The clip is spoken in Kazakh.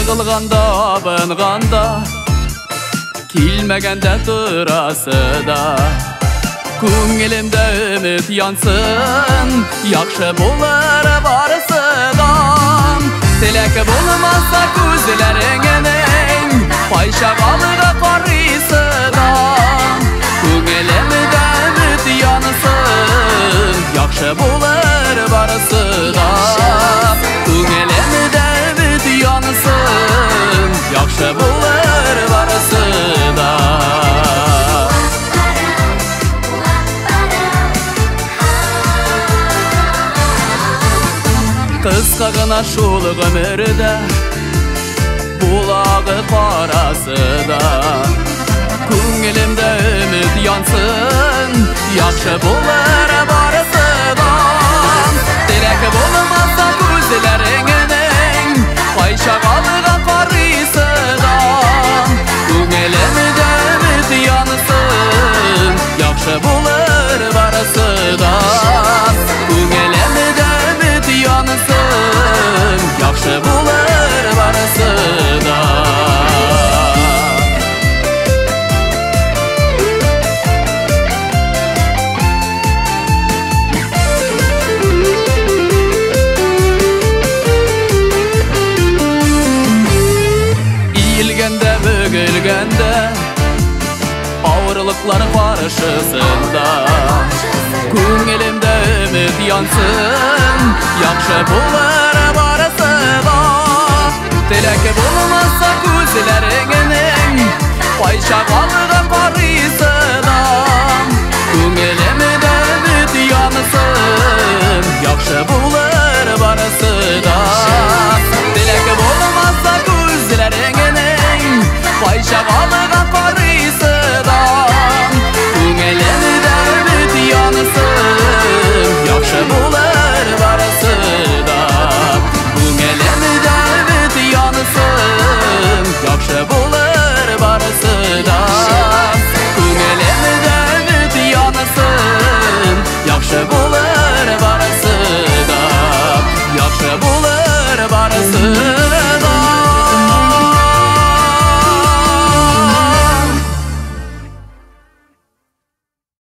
Yığılganda, abınganda, kilmegende turası da. Көңілімді үміт янсын, яқшы болар барысы да. Тіләкі болмаса көзлеріңнің, пайша қалыға қарысы да. Көңілімді үміт янсын, яқшы болар барысы да. Көңілімді үміт янсын, яқшы болар барысы да. Қысқа ғына шул ғөмірді, бұлағы қарасы да. Көңілімді үміт янсын, яқшы болар барысы да. Тіләкі болмаса көзлеріңнің, пайша қалыға қарысы да. Көңілімді үміт янсын, яқшы болар барысы да. Көңілімді үміт янсын, яқшы болар барысы да. Иілгенде, бөгілгенде, ауырлықлар қаршысында. Көңілімді үміт янсын, яқшы болар барысы да. Тіләкі болмаса көзлеріңнің, пайша қалыға қарысы да. Көңілімді үміт янсын, яқшы болар барысы да.